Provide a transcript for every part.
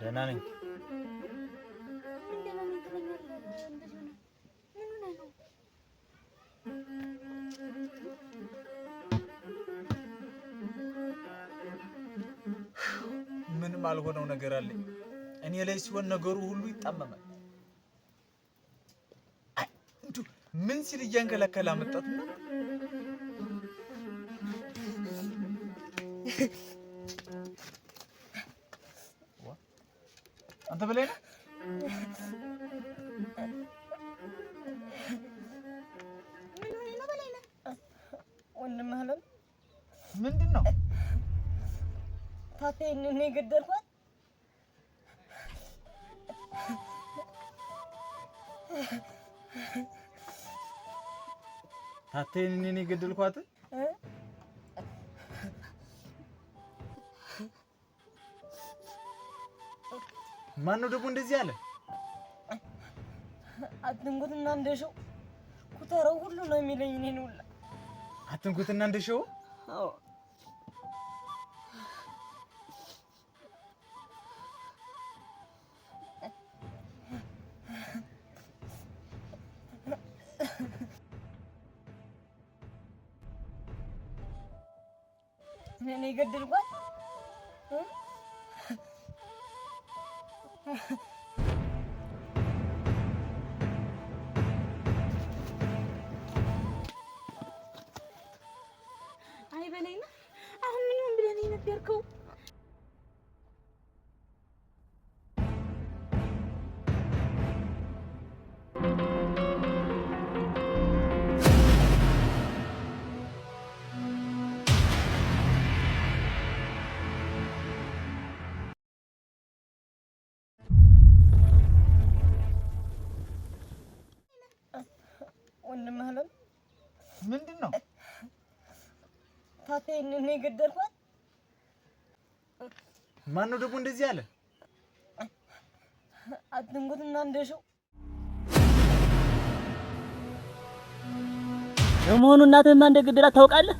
ደህና ነኝ። ምንም አልሆነው ነገር አለኝ እኔ ላይ ሲሆን ነገሩ ሁሉ ይጣመማል። እንዴ ምን ሲል እያንከለከለ አመጣት ነው? አንተ በላይ ነው ወንድም አለም ምንድነው? ታቴን ነው የገደልኳት። ታቴን ነው የገደልኳት? ማን ነው ደግሞ እንደዚህ አለ? አትንኩትና እንደሸው ኩተረው ሁሉ ነው የሚለኝ እኔን ሁላ አትንኩትና እንደሸው። አዎ እኔ ገደልኳት። አይ በለኝና አሁን ምን ብለህ ነው የነገርከው? ወንድም አለም ምንድነው? ታቴን ነው የገደልኳት። ማን ነው ደግሞ እንደዚህ አለ? አትንኩትና እንደሸው። ለመሆኑ እናትህ ማን እንደገደላት ታውቃለህ?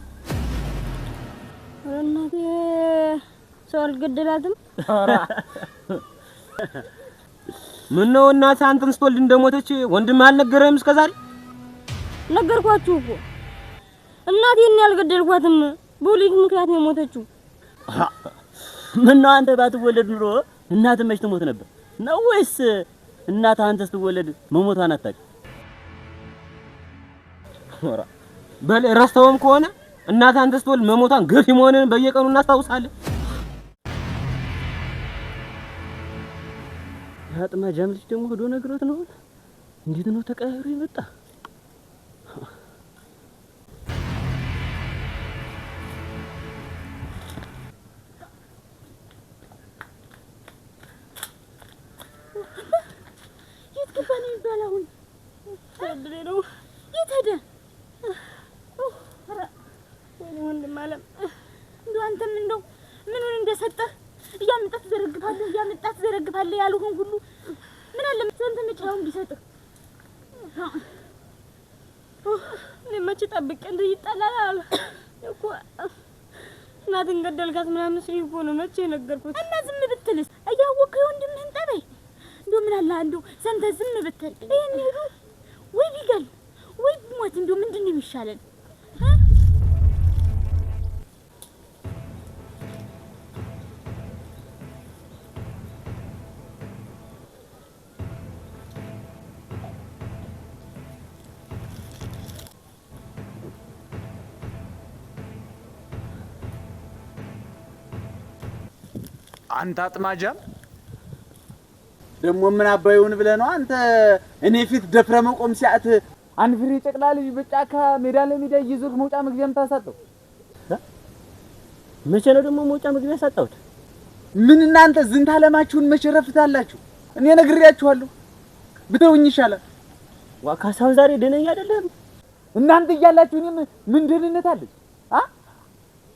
እናቴ ሰው አልገደላትም። ምን ነው እናትህ አንተን ስትወልድ እንደሞተች ወንድምህ አልነገረህም እስከዛሬ? ነገርኳችሁ እኮ እናቴን ያልገደልኳትም በወሊድ ምክንያት ነው የሞተችው። ምን ነው አንተ ባትወለድ ኑሮ እናትህ መች ትሞት ነበር ነው ወይስ እናትህ አንተ ስትወለድ መሞቷን አታውቅም? በል ረስተውም ከሆነ እናትህ አንተ ስትወልድ መሞቷን ገፊ መሆንን በየቀኑ እናስታውሳለን። ያጥማ ጃምልሽ ደግሞ ሄዶ ነግሮት ነው። እንዴት ነው ተቀያይሮ ይመጣ? የትከፋን ይባላውን ሰብሬ ነው የታደ ወንድም አለም እንደው አንተም እንደው ምኑን እንደሰጠህ እያመጣት ዘረግፋለህ ያሉህን ሁሉ ምን አለ አንተ መቻውን ቢሰጥህ ለማች ጠብቀ እንደ ይጣላል እኮ እናትን ገደልካት ምናምን ሲል እኮ ነው መቼ ነገርኩት። እና ዝም ብትልስ እያወቅህ ወንድምህን ጠበይ እንደው ምን አለ አንዱ ሰንተ ዝም ብትል ይሄን ሄዱ ወይ ቢገል ወይ ሞት እንደው ምንድነው የሚሻለን? አንተ አጥማጃም ደግሞ ምን አባዩን ብለህ ነው አንተ እኔ ፊት ደፍረ መቆም ሲያት አንድ ፍሬ ጨቅላ ልጅ በጫካ ሜዳ ለሜዳ ይዞት መውጫ መግቢያም ታሳጠው? መቼ ነው ደግሞ መውጫ መግቢያ ያሳጣሁት? ምን እናንተ ዝንታ አለማችሁን መቼ ረፍታላችሁ? እኔ ነግሬያችኋለሁ ብተውኝ ይሻላል። ዋካሳውን ዛሬ ደነኛ አይደለም እናንተ እያላችሁ እኔ ምን ደህንነት አለኝ?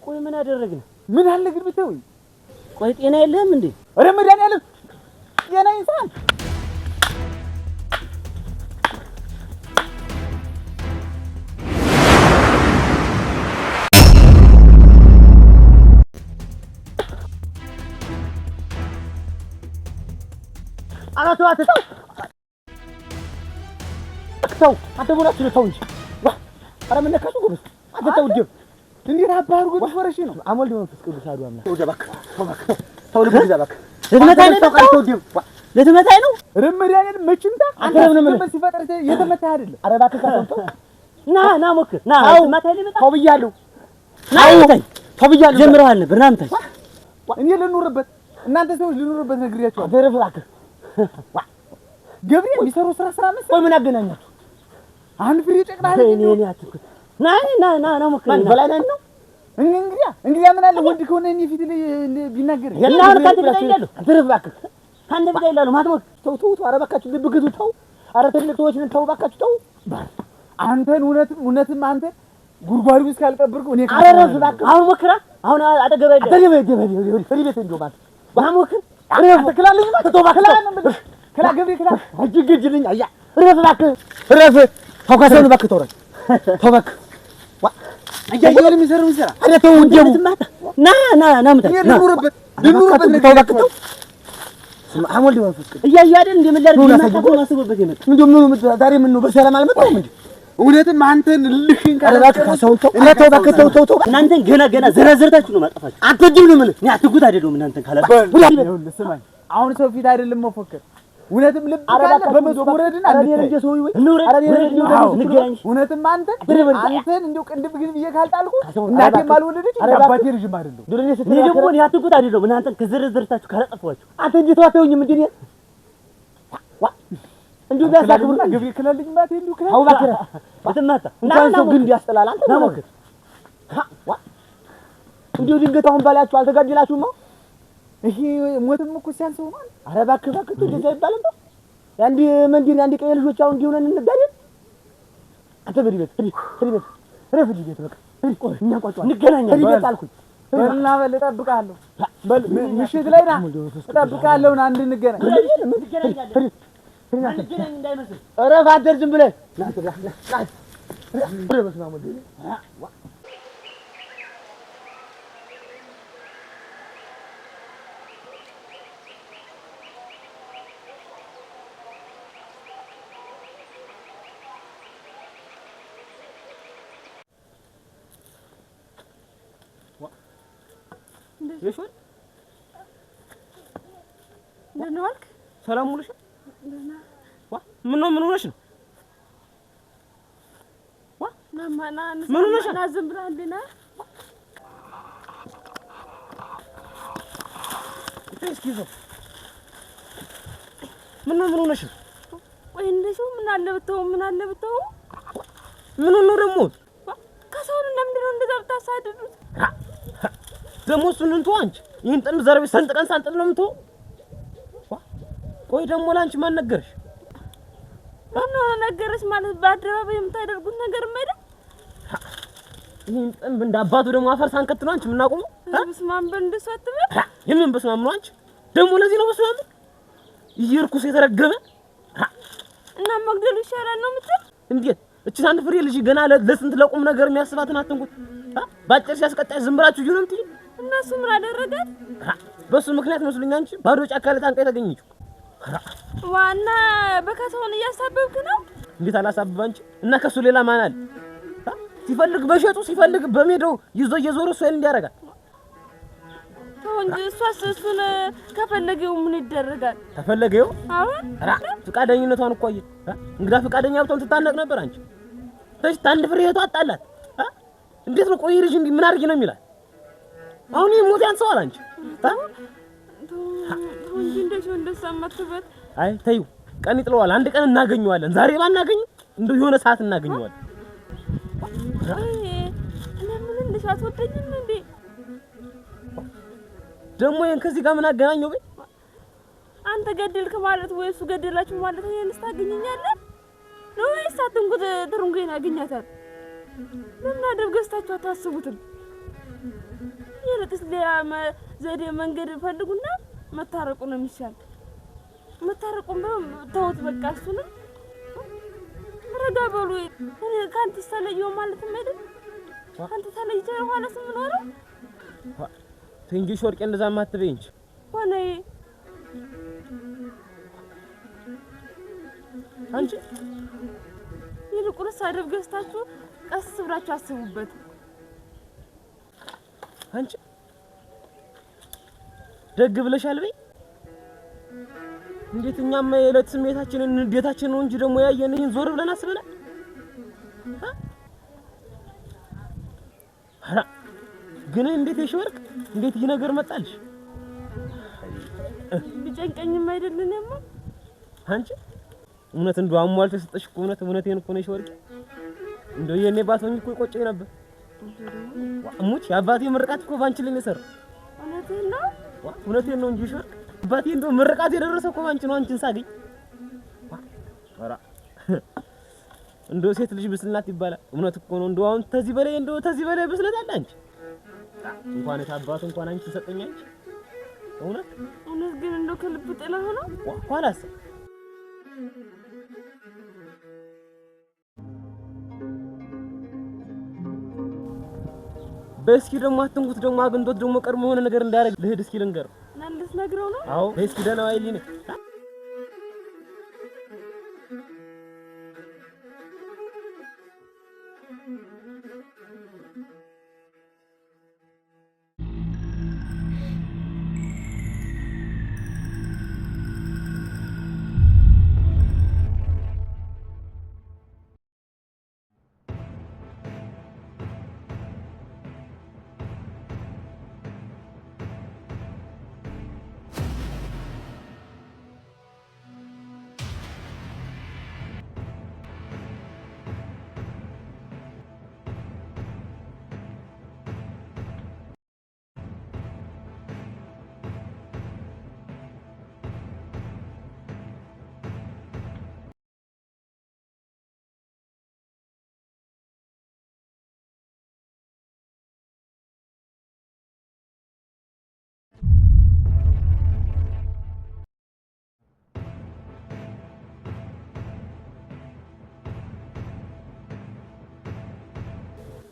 ቆይ ምን አደረግን? ምን አለ ግን ብተውኝ? ቆይ ጤና የለህም እንዴ? ኧረ መድኃኒዓለም ጤና ይንሳል። አራተው አትተው ተው አትቦላችሁ ተው እንጂ ኧረ ምን ነካችሁ ጎበዝ አትተው ደም እንዴት አባርጉ ተፈረሽ ነው አሞል መንፈስ ቅዱስ አዱ አምላክ ተው ጀባክ ተው ልብ ጀባክ ለተመታኝ ነው ተው ደም ለተመታኝ ነው ረመዳንን መችምታ አንተ ምን ሲፈጠር የተመታ አይደለም ኧረ እባክህ ተው ና ሞክር ና ተመታኝ ልመጣ ተው ብያለሁ ና ተው ብያለሁ ጀምረሃል ነበር ና ምታይ እኔ ልኑርበት እናንተ ሰዎች ልኑርበት ነግሬያችሁ አደረፍ እባክህ ገብሬ የሚሰሩ ስራ መስራት ቆይ ምን አገናኛችሁ አንድ ፍሬ ጨቅላህ እኔ አትኩት ና ሞክር በላይ ነን ነው እንግዲያ ምን አለ ወንድ ከሆነ እኔ ፊት ላይ ቢናገር የና አርካት ይላል አደረፍ እባክህ ካንተ ቢዳ ይላሉ ማትሞክ ተው ኧረ እባካችሁ ልብ ግዙ ተው ኧረ ትልቅ ሰዎች ነን ተው እባካችሁ ተው አንተን እውነትም አንተ ጉርጓድ ውስጥ ካልቀበርኩ እኔ አረረፍ እባክህ አሁን ሞክራ አሁን አጠገበ ፍሪ ቤት እንደው ማለት ባሞክር አረፍ ተከላለኝ ማለት ተው እባክህ ከላ ገብሬ ከላ አጅግጅልኝ አያ ረፍ እባክህ ረፍ ተው ካሰሉ እባክህ ተው እባክህ አያየለ የሚሰራው ይሰራ አረ ተው እንደው ና ምታ ልኑርበት ተው እባክህ ተው አሞል መንፈስ ቅዱስ እያዩ አይደል እንደምላር ነው ማስበበት የመጣ እንደው ዛሬ ምን ነው በሰላም አልመጣም እንዴ እውነትም አንተን ልሽን ካላችሁ ካሰውተው ተው እባክህ ተው እናንተን ገና ዘረዘርታችሁ ነው ማጠፋችሁ አትጅብ ነው ማለት እኔ አትጉት አይደለም እናንተን ካላችሁ ስማኝ አሁን ሰው ፊት አይደለም መፎከር እውነትም ልብ ካለ በመስሙረድን አንተ ሰው ወይ እውነትም አንተን እንደው ቅንድብ ግን ብዬ ካልጣልኩ እናቴ ማልወለደች አባቴ ልጅም አይደለም እኔ ደግሞ እኔ አትጉት አይደለም እናንተን ከዘረዘርታችሁ ካላጠፋችሁ አንተ እንዴት ዋተውኝም እንዴ እንዴው ቢያሳክብሩና ገብሬ ክላልኝ ማቴ እንዴው ክላል አው ባከረ አትማታ እንኳን ሰው ግን ያስጠላል አንተ ነው ሞክር እንዴው ድንገት አሁን ባላችሁ አልተጋደላችሁም ነው ይሄ ሞትም እኮ ሲያንሰው ማለት ኧረ እባክህ እንደዛ ይባላል እንዴ ያንዲ መንዲር ያንዲ ቀይ ልጆች አሁን እንዲሆነን እንጋደል አንተ በሪቤት ረፍዲ ቤት በቃ እኛ ቋጫ እንገናኛለን በሪቤት አልኩኝ በልና በል እጠብቅሃለሁ በል ምሽት ላይ ና እጠብቅሃለሁ ና እንድንገናኝ እንዳይመስል እረፍ አደር ዝም ብለህ ይሽል እንደምን ዋልክ ሰላም ሙሉሽ ምን ሆነሽ ነው ናማና ምን ሆነሽ ነው ዝም ብለህልና እስኪዞ ምን ሆነሽ ነው ወይ እንደው ምን አለ ብተው ምን ነው ደግሞ ከሰውን ለምንድነው እንደዛ ብታሳድዱት ደግሞ እሱን እንተው አንቺ ይሄን ጥም ዘርቤ ሰንጥቀን ሳንጥል ነው የምትው ቆይ ደግሞ ላንቺ ማን ነገርሽ ማን ነገርሽ ማለት በአደባባይ የምታደርጉት ነገር ማለት ይሄን ጥም እንዳባቱ ደግሞ አፈር ሳንከት ነው አንቺ የምናቆመው በስማም በእንደሱ አትበል የምን በስማም ነው አንቺ ደግሞ ለዚህ ነው በስማም ይርኩስ የተረገመ እና መግደሉ ይሻላል ነው የምትል እንዴት እቺ አንድ ፍሬ ልጅ ገና ለስንት ለቁም ነገር የሚያስባትን አትንኩት ባጭር ሲያስቀጣይ ዝም ብላችሁ ይሁን እንት እነሱ ምን አደረጋት በሱ ምክንያት መስሉኝ አንቺ ባዶ ጫካ ላይ ታንቀ የተገኘችው ዋና በከሰውን እያሳበብክ ነው እንዴት አላሳብብ አንቺ እና ከሱ ሌላ ማን አለ ሲፈልግ በሸጡ ሲፈልግ በሜዳው ይዞ እየዞረ እሱ አይደል እንዲያረጋል እንጂ እሱን ከፈለገው ምን ይደረጋል ተፈለገው አሁን ፍቃደኝነቷን እኮ አየ እንግዳ ፍቃደኛ ብትሆን ትታነቅ ነበር አንቺ ተሽ ታንድ ፍሬ ህይወቷ አጣላት እንዴት ነው ቆይ ልጅ እንዴ ምን አድርጊ ነው የሚላል አሁን ይሞት ያንሰዋል አንቺ እንጂ እንደሰማትበት አይ ተይው ቀን ይጥለዋል አንድ ቀን እናገኘዋለን ዛሬ ባናገኝ እንደው የሆነ ሰዓት እናገኘዋለን ለምን እንደሻት ወደኝም እንዴ ደግሞ ይሄን ከዚህ ጋር ምን አገናኘው በይ አንተ ገደልክ ማለት ወይ እሱ ገደላችሁ ማለት እኔን ስታገኘኛለህ ነው ወይስ አትንኩት ትሩንገና አገኛታል ለምን አደርገስታችሁ አታስቡትም የለጥስ ዘዴ መንገድ ፈልጉና መታረቁ ነው የሚሻል መታረቁም ተውት በቃ እሱን ረጋ በሉ እኔ ካንተ ተለየው ማለት አይደል ካንተ ተለይተህ ማለት ምን ሆነ ትንሽ ወርቄ እንደዛ ማትበይ እንጂ ሆነ አንቺ ይልቁንስ አደብ ገዝታችሁ ቀስ ብላችሁ አስቡበት። አንቺ ደግ ብለሻል በይ። እንዴት እኛማ የዕለት ስሜታችንን ንዴታችን ነው እንጂ ደግሞ ያየን ይሄን ዞር ብለን አስበናል። አራ ግን እንዴት የሽወርቅ እንዴት ይሄ ነገር መጣልሽ? ቢጨንቀኝም አይደለንም አንቺ እውነት እንደው አሟልተ ሰጠሽ እኮ እውነቴን እኮ ነው የሽወርቅ። እንደው የኔ ባትሆኝ እኮ ይቆጨኝ ነበር። ሙች የአባቴ ምርቃት እኮ ባንቺ ላይ ነው የሰራው። እውነቴን ነው እንጂ ሽወርቅ አባቴ እንደው ምርቃት የደረሰው እኮ ባንቺ ነው አንቺን ሳገኝ። አራ እንደው ሴት ልጅ ብስልናት ይባላል። እውነት እኮ ነው። እንደው አሁን ተዚህ በላይ ብስለት አለ አንቺ እንኳን አባቱ እንኳን አንቺ ሰጠኛች። እውነት ግን እንደው ከልብ ጥለህ ነው ኋላስ በስኪ ደግሞ አትንኩት ደግሞ አግንቶት ደግሞ ቀርሞ የሆነ ነገር እንዳያረግ ልሂድ እስኪ ልንገር ናልስ ነግረው ነው። አዎ በስኪ ደህና ዋይልኝ።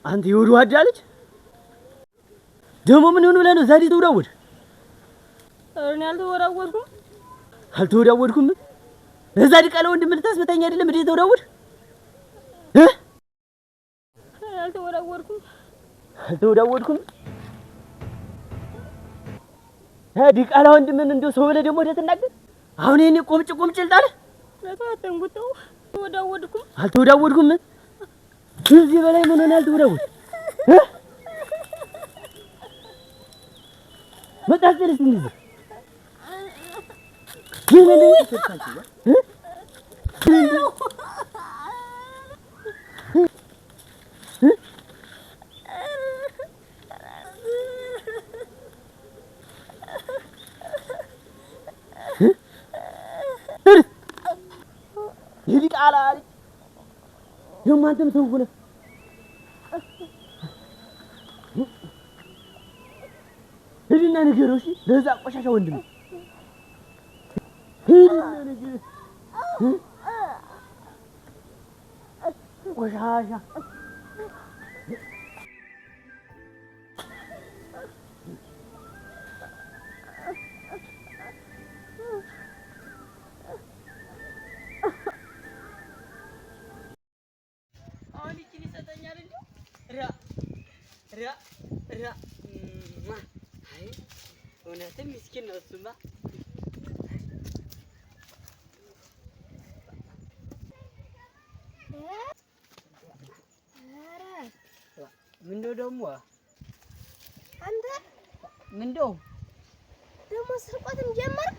አንተ ይወዱ አዳልጅ ደሞ ምን ሆነ ብለህ ነው ዛሬ ተወራወድ? እኔ አልተወራወድኩም። እዛ ዲቃላ ወንድም ልታስመታኝ አይደለም እንዴ ተወራወድ? አልተወራወድኩም። ዲቃላ ወንድምን እንደው ሰው ብለህ ደግሞ ተናገር። አሁን እኔ ቁምጭ ልጣለ ለታተንጉተው አልተወራወድኩም። እዚህ በላይ ምን ሆነ አልተወራወድ? መጣጥልስ እንዴ ይሄን ተጣጣ ይዲቃላ የማንተም ሰው ሆነ ሂድና ንገረው። እሺ ለዛ ቆሻሻ ወንድም ሂድና ንገረው። ቆሻሻ እውነትም ምስኪን ነው እሱማ። ምነው ደግሞ አንተ ምነው ደግሞ ስርቆትም ጀመርክ?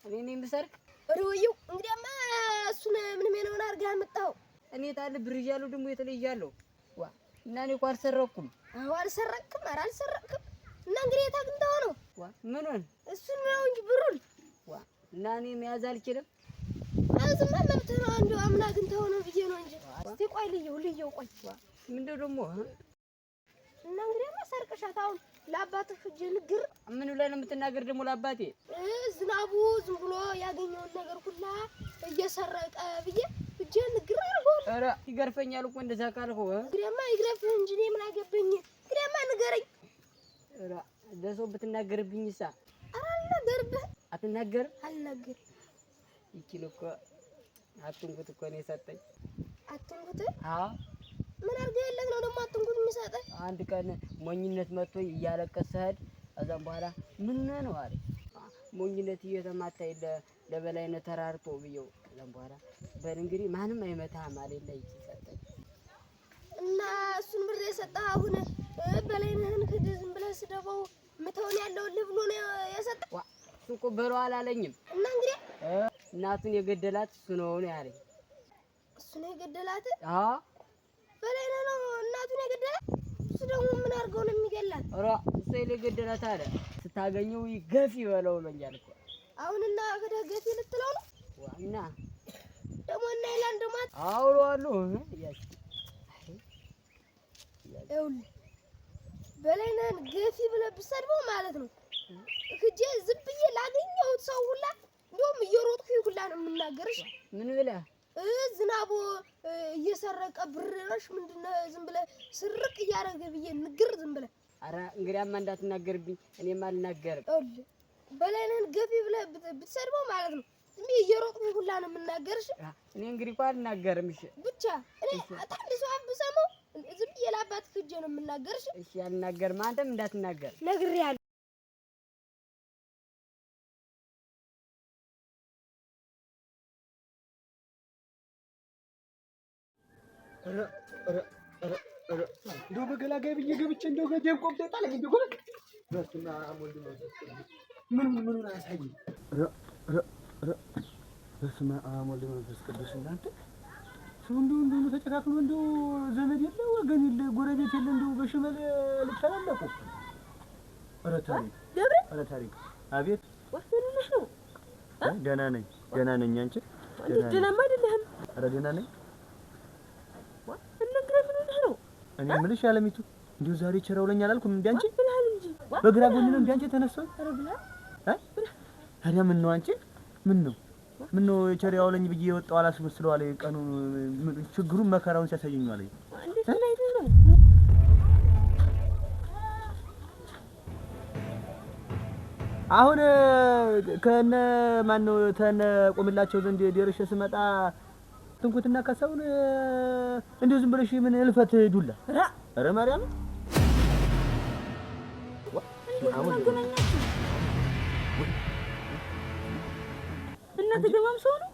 እኔ ነኝ የምሰርቅ? ሩዩ እንግዲያማ እሱን ምንም የነውን አድርገህ አመጣኸው። እኔ ታለ ብር እያለሁ ደግሞ የተለያለሁ እና እኔ እኮ አልሰረኩም። አዎ አልሰረክም። ኧረ አልሰረክም። እና እንግዲህ የታግንተው ነው ምኑን? እሱን ነው እንጂ ብሩን እና እኔ መያዝ አልችልም። አዝማ መብትህ ነው። አንዱ አምና አግኝተው ነው ብዬ ነው እንጂ እስቲ ቆይ ልየው ቆይ ምንድነው ደግሞ እና እንግዲህ ሰርቀሻት አሁን ለአባትህ ሂጅ ንግር። ምን ብለህ ነው የምትናገር ደግሞ ለአባቴ? ዝናቡ ዝም ብሎ ያገኘውን ነገር ሁላ እየሰረቀ ብዬ ሂጅ ንግር አልኩህ። ኧረ ይገርፈኛል እኮ እንደዛ ካልከው። እንግዲያማ ይግረፍህ እንጂ እኔ ምን አገባኝ? እንግዲያማ ንገረኝ። ኧረ ለሰው ብትናገርብኝሳ? ኧረ አልናገርብህ። አትናገርም? አልናገርም። ይችል እኮ አትንኩት እኮ ነው የሰጠኝ። አትንኩት? አዎ። ምን አድርገህለት ነው ደግሞ አትንኩት የሚሰጠኝ? አንድ ቀን ሞኝነት መጥቶ እያለቀሰ ሄድ። ከዛም በኋላ ምን ነው አለ። ሞኝነት እየተማታ ለበላይነት ተራርቶ ብየው። ከዛም በኋላ በል እንግዲህ ማንም አይመታህም አለና ይሰጠኝ። እና እሱን ብር የሰጠህ አሁን በላይነህን ዝም ብለህ ስደበው ምተውን ያለውን ልብሎ ነው የሰጠህ? እሱ እኮ በለው አላለኝም። እና እንግዲህ እናቱን የገደላት እሱ ነው ያለኝ። እሱ ነው የገደላት? አዎ። በላይነህ ነው እናቱን የገደላት? እሱ ደግሞ ምን አድርገው ነው የሚገላት? ኧረ እሱ የገደላት አለ። ስታገኘው ገፊ በለው ብሎኛል እኮ። አሁንና ወደ ገፊ ልትለው ነው? ዋና ደግሞ እና ይላል ደግሞ አውሏለሁ። ይኸውልህ በላይነህን ገፊ ብለህ ብትሰድበው ማለት ነው ሂጄ ዝም ብዬ ላገኘሁት ሰው ሁላ እንደውም እየሮጥኩኝ ሁላ ነው የምናገርሽ። ምን ብለህ? ዝናቡ እየሰረቀ ብርሽ ምንድነው ዝም ብለህ ስርቅ እያደረገ ብዬ ንግር ዝም ብለህ። ኧረ እንግዲያማ እንዳትናገርብኝ፣ እኔማ አልናገርም። ይኸውልህ በላይነህን ገፊ ብለህ ብትሰድበው ማለት ነው ዝም ብዬ እየሮጥኩኝ ሁላ ነው የምናገርሽ። እኔ እንግዲህ እኮ አልናገርም። እሺ ብቻ እኔ አንድ ሰው ብሰማው ዝም ብዬ ላባት ሂጄ ነው የምናገርሽ። እሺ አልናገርም። አንተም እንዳትናገር ነግሬሃለሁ። እንደው በገላጋይ ብዬ ገብቼ እንደው ገጀም ቆምጦ ጣለኝ። እንደው ጎረ በስመ አብ ወልድ መንፈስ ቅዱስ ምን አሳየኝ። በስመ አብ ወልድ መንፈስ ቅዱስ። እናንተ ሰው እንደው ተጨካክሎ እንደው ዘመድ የለ ወገን የለ ጎረቤት የለ እንደው በሽመል ልተላለቁ። ኧረ ታሪክ አቤት። ወሰንልሽ ነው? ደህና ነኝ። አንቺ ደህናማ አይደለህም? ኧረ ደህና ነኝ። እኔ የምልሽ አለሚቱ እንደው ዛሬ ቸራውለኝ አላልኩም እንዴ? አንቺ ብለሃል እንጂ በግራ ጎን ነው እንዴ አንቺ ተነሳው? ኧረ ብለሃል። ታዲያ ምን ነው አንቺ ምን ነው ቸራውለኝ ብዬ የወጣው አላስመስለው አለ። ቀኑ ችግሩን መከራውን ሲያሳየኝ አለ። እንዴት ምን አይተህ ነው? አሁን ከነ ማን ነው ተነ ቆምላቸው ዘንድ ደርሼ ስመጣ ትንኩትና ከሰውን እንደው ዝም ብለሽ ምን እልፈት ዱላ ኧረ ማርያም እናንተ ገማም ሰው ነው።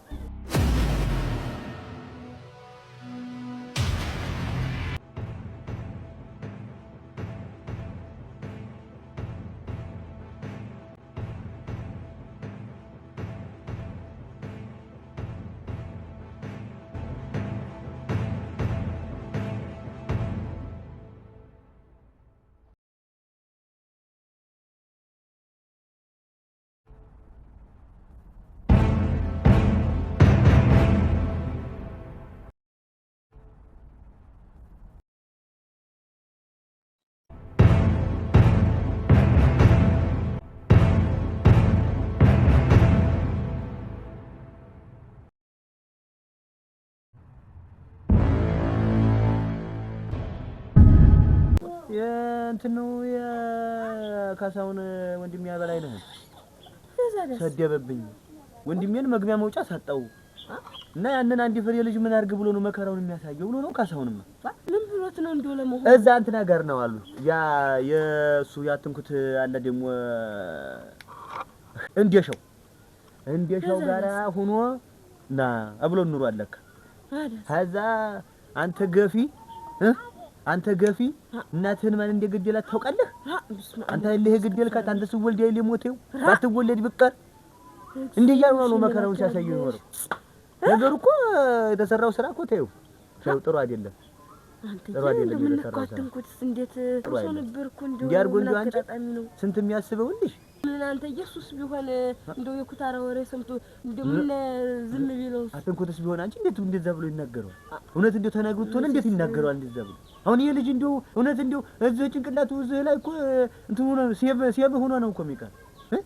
የእንትን ነው የካሳውን ወንድሜ በላይ ነው ሰደበብኝ። ወንድሜን መግቢያ መውጫ ሳጣው እና ያንን አንድ ፍሬ ልጅ ምን አድርግ ብሎ ነው መከራውን የሚያሳየው ብሎ ነው። ካሳውንማ ምን ብሎት ነው እንደው ለመሆን እዛ እንትና ጋር ነው አሉ። ያ የሱ ያትንኩት አለ ደግሞ እንደሻው ጋራ ሆኖ ና አብሎ ኑሮ አለካ ከዛ አንተ ገፊ እናትህን ማን እንደገደላት ታውቃለህ? አንተ አይደለህ የገደልካት? አንተ ስወልድ አይደል ሞተው ባትወለድ ብቀር እንደያሉ ነው መከራውን ሲያሳየው ነው። ነገሩ እኮ የተሰራው ስራ እኮ ተይው ጥሩ አይደለም። ጥሩ አይደለም የተሰራው ስራ። እንዴት ጥሩ ነበርኩ እንደው እንዲያርጎ እንደው አንቺ ስንት የሚያስበውልሽ ምን አንተ ኢየሱስ ቢሆን እንደው የኩታራ ወሬ ሰምቶ እንደው ምን ዝም ቢለው አትንኩትስ ቢሆን አንቺ እንዴት እንደዛ ብሎ ይናገራል? እውነት እንደው ተናግሮት ሆነ እንዴት ይናገራል እንደዛ ብሎ? አሁን ይሄ ልጅ እንደው እውነት እንደው እዚህ ጭንቅላቱ እዚህ ላይ እኮ እንትን ሆነ ሲያብ ሆኖ ነው እኮ የሚቀር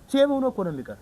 ሲያብ ሆኖ እኮ ነው የሚቀር።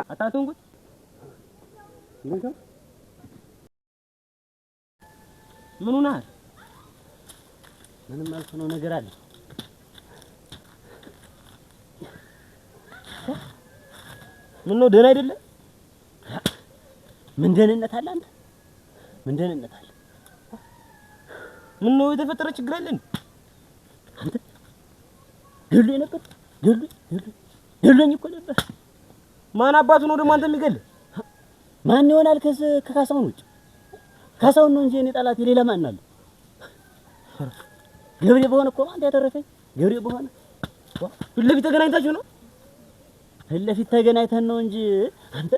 አታተንኩት ምን ሆነሃል? ምንም አልሆነው ነገር አለ። ምን ነው ደህና አይደለም? ምን ደህንነት አለ አንተ? ምን ደህንነት አለ? ምን ነው የተፈጠረ ችግር አለ? አንተ ገሎኝ ነበር ገሎኝ እኮ ነበር። ማን አባቱ ነው ደግሞ አንተ የሚገል? ማን ይሆናል ከካሳውን ውጭ? ካሳውን ነው እንጂ እኔ ጠላት የሌላ ማን አለ? ገብሬ በሆነ እኮ አንተ ያተረፈኝ ገብሬ በሆነ ፊት ለፊት ተገናኝታችሁ ነው? ፊት ለፊት ተገናኝተን ነው እንጂ አንተ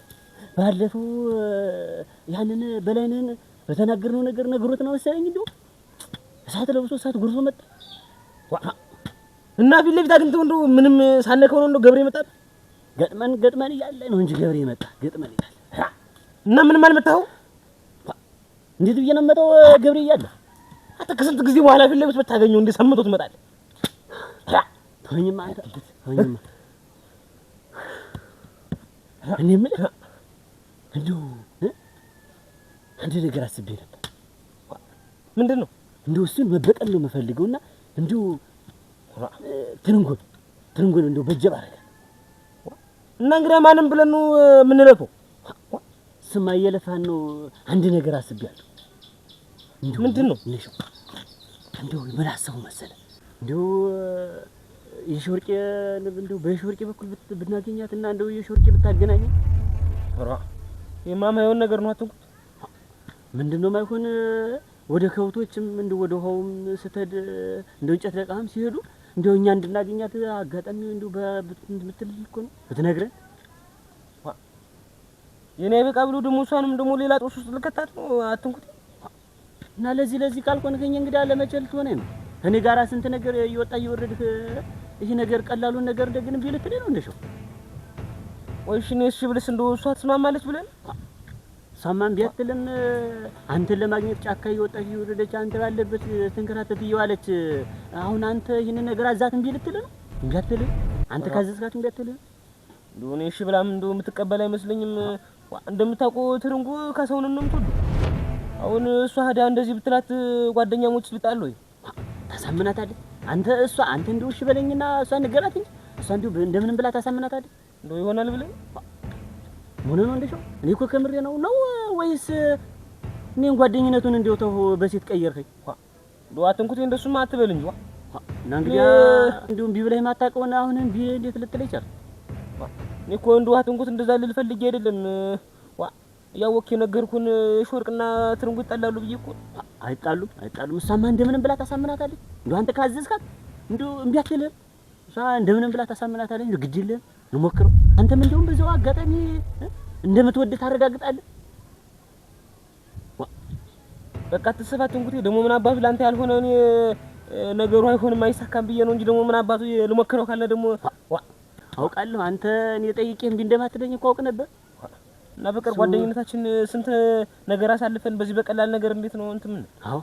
ባለፈው ያንን በላይነን በተናገርነው ነገር ነግሮት ነው መሰለኝ እንደው እሳት ለብሶ እሳት ጉርሶ መጣ እና ፊት ለፊት አግኝተው እንደው ምንም ሳነከው ነው እንደው ገብሬ መጣ። ገጥመን እያለ ነው እንጂ ገብሬ መጣ። ገጥመን እያለ እና ምንም አልመጣው። እንዴት ብዬ ነው የምመጣው ገብሬ እያለ? አንተ ከስንት ጊዜ በኋላ ፊት ለፊት ብታገኘው እንደ ሰምቶ ትመጣለህ? ተወኝማ አንተ ተወኝማ። እኔ የምልህ እንደው አንድ ነገር አስቤ ነበር። ምንድን ነው? እንደው እሱን መበቀል ነው የምፈልገውና እንደው ትርንጎን እንደው በጀብ አደረገ እና እንግዲህ ማንም ብለን ነው የምንለፈው? ስማ እየለፋን ነው። አንድ ነገር አስቤያለሁ። ምንድን ነው? እንደው ምን አሰቡ መሰለህ? እንደው የሾርቄ እንደው በሾርቄ በኩል ብናገኛት እና እንደው የሾርቄ ብታገናኝ የማይሆን ነገር ነው። አትንኩት። ምንድን ነው የማይሆን? ወደ ከብቶችም እንደው ወደ ውሃውም ስትሄድ እንደው እንጨት ለቃም ሲሄዱ እንደው እኛ እንድናገኛት አጋጣሚ እንደው በምትልል እኮ ነው ብትነግረን። የኔ በቃ ብሎ ደግሞ እሷንም ደግሞ ሌላ ጦስ ውስጥ ልከታት ነው። አትንኩት። እና ለዚህ ካልቆንከኝ እንግዲህ አለመቸል ትሆነ ነው። እኔ ጋራ ስንት ነገር እየወጣ እየወረድክ ይሄ ነገር ቀላሉን ነገር ደግንም ቢልትልኝ ነው እንደሻው። ወይሽ እሺ ብለስ እንደው እሷ ትስማማለች ብለን ሰማን ቢያትልም አንተን ለማግኘት ጫካ እየወጣች እየወረደች አንተ ባለበት ተንከራተት እየዋለች አሁን አንተ ይሄን ነገር አዛትም ቢልትልኝ ነው እንቢያትልኝ አንተ ካዘዝካት እንቢያትልኝ እንደው እኔ እሺ ብላም እንደው የምትቀበል አይመስለኝም። እንደምታውቀው ትርንጉ ከሰውን ነው የምትወዱ። አሁን እሷ ሄዳ እንደዚህ ብትላት ጓደኛሞች ሊጣሉ ወይ ታሳምናታለህ አንተ? አንተ እንደው እሺ በለኝና እሷ ንገራት እንጂ እሷ እንደው እንደምንም ብላ ታሳምናታለህ? እንደው ይሆናል ብለህ ምን ነው እንደሻው? እኔ እኮ ከምሬ ነው ወይስ እኔን ጓደኝነቱን እንደው ተው በሴት ቀየርከኝ? እንደው አትንኩት እንደሱማ አትበል እንጂ እና እንግዲህ እንደው እምቢ ብለህ የማታውቀውና አሁን እምቢ እንዴት ልትለኝ ቻልክ? እኔ እኮ እንደው አትንኩት እንደዛ ልል ፈልጌ አይደለም። ያወክ የነገርኩን ሾርቅና ትርንጉ ይጣላሉ ብዬ እኮ። አይጣሉም። እሷማ እንደምንም ብላ ታሳምናታለች። እንደው አንተ ካዘዝካት እንደው እምቢ አትልም። እሷ እንደምንም ብላ ታሳምናታለች። እንደው ግድ የለም እንሞክረው። አንተም እንደውም በዛው አጋጣሚ እንደምትወድ ታረጋግጣለህ። በቃ ተሰፋት እንግዲህ ደግሞ ምን አባቱ ላንተ ያልሆነ እኔ ነገሩ አይሆንም አይሳካም ብዬ ነው እንጂ ደግሞ ምን አባቱ ልሞክረው ካለ ደግሞ አውቃለሁ። አንተ እኔ ጠይቄ እምቢ እንደማትለኝ እኮ አውቅ ነበር። እና በቀር ጓደኝነታችን ስንት ነገር አሳልፈን በዚህ በቀላል ነገር እንዴት ነው እንትን ምን? አዎ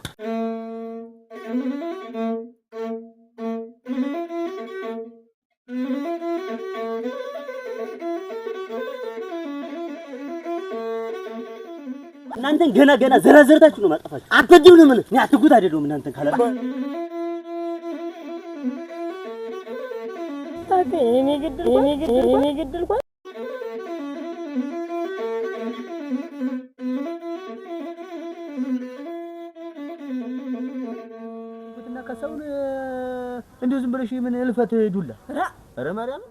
እናንተን ገና ዘራዘርታችሁ ነው ማጠፋችሁ። አትወጂም ነው ምን? እኔ አትጉት አይደለም እናንተን ካላለ ታዲያ እኔ ግድል ቆይ እና ከሰውን እንደው ዝም ብለሽ ምን እልፈት ዱላ ኧረ ማርያም